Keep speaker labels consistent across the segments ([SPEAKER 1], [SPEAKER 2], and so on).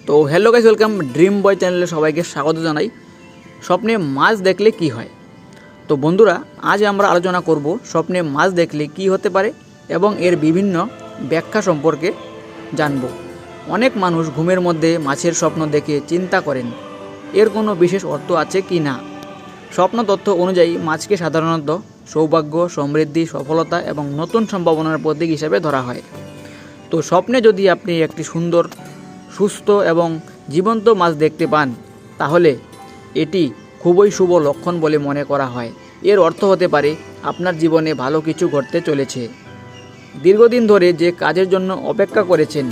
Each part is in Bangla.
[SPEAKER 1] তো হ্যালো গাইস, ওয়েলকাম ড্রিম বয় চ্যানেলে সবাইকে স্বাগত জানাই। স্বপ্নে মাছ দেখলে কি হয়? তো বন্ধুরা, আজ আমরা আলোচনা করব স্বপ্নে মাছ দেখলে কি হতে পারে এবং এর বিভিন্ন ব্যাখ্যা সম্পর্কে জানব। অনেক মানুষ ঘুমের মধ্যে মাছের স্বপ্ন দেখে চিন্তা করেন এর কোনো বিশেষ অর্থ আছে কি না। স্বপ্ন তথ্য অনুযায়ী মাছকে সাধারণত সৌভাগ্য, সমৃদ্ধি, সফলতা এবং নতুন সম্ভাবনার প্রতীক হিসেবে ধরা হয়। তো স্বপ্নে যদি আপনি একটি সুন্দর, সুস্থ এবং জীবন্ত মাছ দেখতে পান, তাহলে এটি খুবই শুভ লক্ষণ বলে মনে করা হয়। এর অর্থ হতে পারে আপনার জীবনে ভালো কিছু ঘটতে চলেছে। দীর্ঘদিন ধরে যে কাজের জন্য অপেক্ষা করেছেন,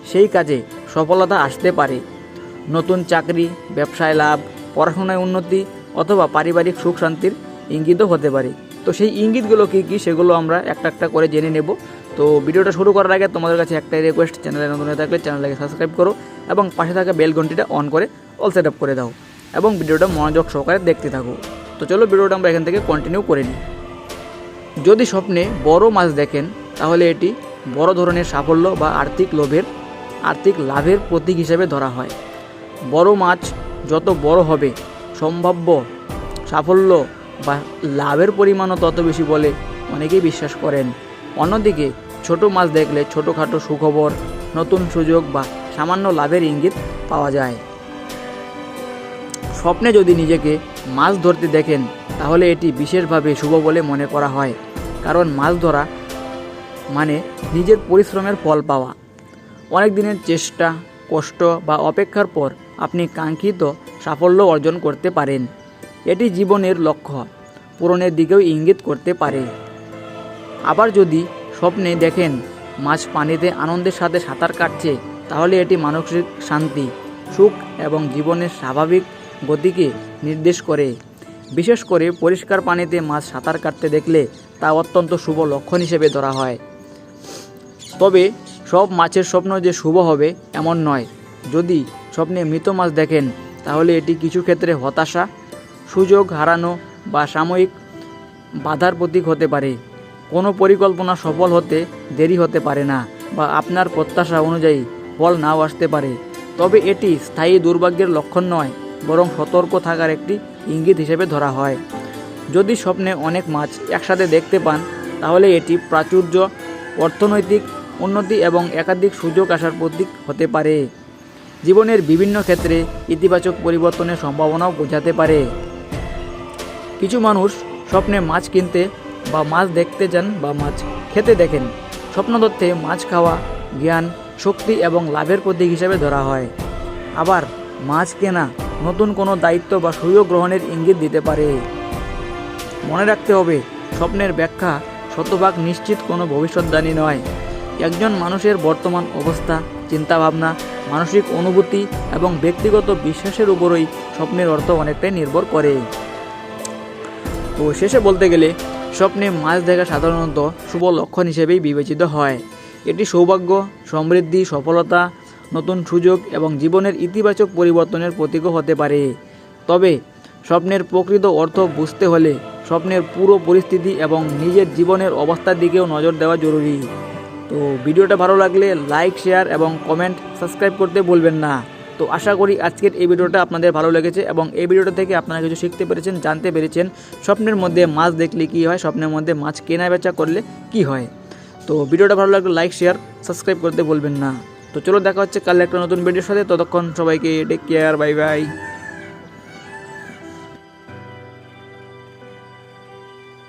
[SPEAKER 1] সেই কাজে সফলতা আসতে পারে। নতুন চাকরি, ব্যবসায় লাভ, পড়াশোনায় উন্নতি অথবা পারিবারিক সুখ শান্তির ইঙ্গিতও হতে পারে। তো সেই ইঙ্গিতগুলো কী কী, সেগুলো আমরা একটা একটা করে জেনে নেব। তো ভিডিওটা শুরু করার আগে তোমাদের কাছে একটাই রিকোয়েস্ট, চ্যানেলে নতুন হয়ে থাকলে চ্যানেলটাকে সাবস্ক্রাইব করো এবং পাশে থাকা বেল ঘন্টিটা অন করে অল সেট আপ করে দাও এবং ভিডিওটা মনোযোগ সহকারে দেখতে থাকো। তো চলো ভিডিওটা আমরা এখান থেকে কন্টিনিউ করে নিই। যদি স্বপ্নে বড় মাছ দেখেন, তাহলে এটি বড় ধরনের সাফল্য বা আর্থিক লাভের প্রতীক হিসেবে ধরা হয়। বড় মাছ যত বড় হবে, সম্ভাব্য সাফল্য বা লাভের পরিমাণও তত বেশি বলে অনেকেই বিশ্বাস করেন। অন্যদিকে ছোট মাছ দেখলে ছোটোখাটো সুখবর, নতুন সুযোগ বা সামান্য লাভের ইঙ্গিত পাওয়া যায়। স্বপ্নে যদি নিজেকে মাছ ধরতে দেখেন, তাহলে এটি বিশেষভাবে শুভ বলে মনে করা হয়, কারণ মাছ ধরা মানে নিজের পরিশ্রমের ফল পাওয়া। অনেক দিনের চেষ্টা, কষ্ট বা অপেক্ষার পর আপনি কাঙ্ক্ষিত সাফল্য অর্জন করতে পারেন। এটি জীবনের লক্ষ্য পূরণের দিকেও ইঙ্গিত করতে পারে। আবার যদি স্বপ্নে দেখেন মাছ পানিতে আনন্দের সাথে সাঁতার কাটছে, তাহলে এটি মানসিক শান্তি, সুখ এবং জীবনের স্বাভাবিক গতিকে নির্দেশ করে। বিশেষ করে পরিষ্কার পানিতে মাছ সাঁতার কাটতে দেখলে তা অত্যন্ত শুভ লক্ষণ হিসেবে ধরা হয়। তবে সব মাছের স্বপ্ন যে শুভ হবে এমন নয়। যদি স্বপ্নে মৃত মাছ দেখেন, তাহলে এটি কিছু ক্ষেত্রে হতাশা, সুযোগ হারানো বা সাময়িক বাধার প্রতীক হতে পারে। কোনো পরিকল্পনা সফল হতে দেরি হতে পারে না বা আপনার প্রত্যাশা অনুযায়ী ফল নাও আসতে পারে। তবে এটি স্থায়ী দুর্ভাগ্যের লক্ষণ নয়, বরং সতর্ক থাকার একটি ইঙ্গিত হিসেবে ধরা হয়। যদি স্বপ্নে অনেক মাছ একসাথে দেখতে পান, তাহলে এটি প্রাচুর্য, অর্থনৈতিক উন্নতি এবং একাধিক সুযোগ আসার প্রতীক হতে পারে। জীবনের বিভিন্ন ক্ষেত্রে ইতিবাচক পরিবর্তনের সম্ভাবনাও বোঝাতে পারে। কিছু মানুষ স্বপ্নে মাছ কিনতে বা মাছ দেখতে যান বা মাছ খেতে দেখেন। স্বপ্নতত্ত্বে মাছ খাওয়া জ্ঞান, শক্তি এবং লাভের প্রতীক হিসেবে ধরা হয়। আবার মাছ কেনা নতুন কোনো দায়িত্ব বা সুযোগ গ্রহণের ইঙ্গিত দিতে পারে। মনে রাখতে হবে, স্বপ্নের ব্যাখ্যা শতভাগ নিশ্চিত কোনো ভবিষ্যদ্বাণী নয়। একজন মানুষের বর্তমান অবস্থা, চিন্তাভাবনা, মানসিক অনুভূতি এবং ব্যক্তিগত বিশ্বাসের উপরই স্বপ্নের অর্থ অনেকটাই নির্ভর করে। তো শেষে বলতে গেলে, স্বপ্নে মাছ দেখা সাধারণত শুভ লক্ষণ হিসেবেই বিবেচিত হয়। এটি সৌভাগ্য, সমৃদ্ধি, সফলতা, নতুন সুযোগ এবং জীবনের ইতিবাচক পরিবর্তনের প্রতীকও হতে পারে। তবে স্বপ্নের প্রকৃত অর্থ বুঝতে হলে স্বপ্নের পুরো পরিস্থিতি এবং নিজের জীবনের অবস্থার দিকেও নজর দেওয়া জরুরি। তো ভিডিওটা ভালো লাগলে লাইক, শেয়ার এবং কমেন্ট, সাবস্ক্রাইব করতে ভুলবেন না। তো আশা করি আজকের এই ভিডিওটা আপনাদের ভালো লেগেছে এবং এই ভিডিওটা থেকে আপনারা কিছু শিখতে পেরেছেন, জানতে পেরেছেন স্বপ্নের মধ্যে মাছ দেখলে কী হয়, স্বপ্নের মধ্যে মাছ কেনা বেচা করলে কি হয়। তো ভিডিওটা ভালো লাগলে লাইক, শেয়ার, সাবস্ক্রাইব করতে ভুলবেন না। তো চলো দেখা হচ্ছে কাল একটা নতুন ভিডিওর সাথে। ততক্ষণ সবাইকে টেক কেয়ার, বাই বাই।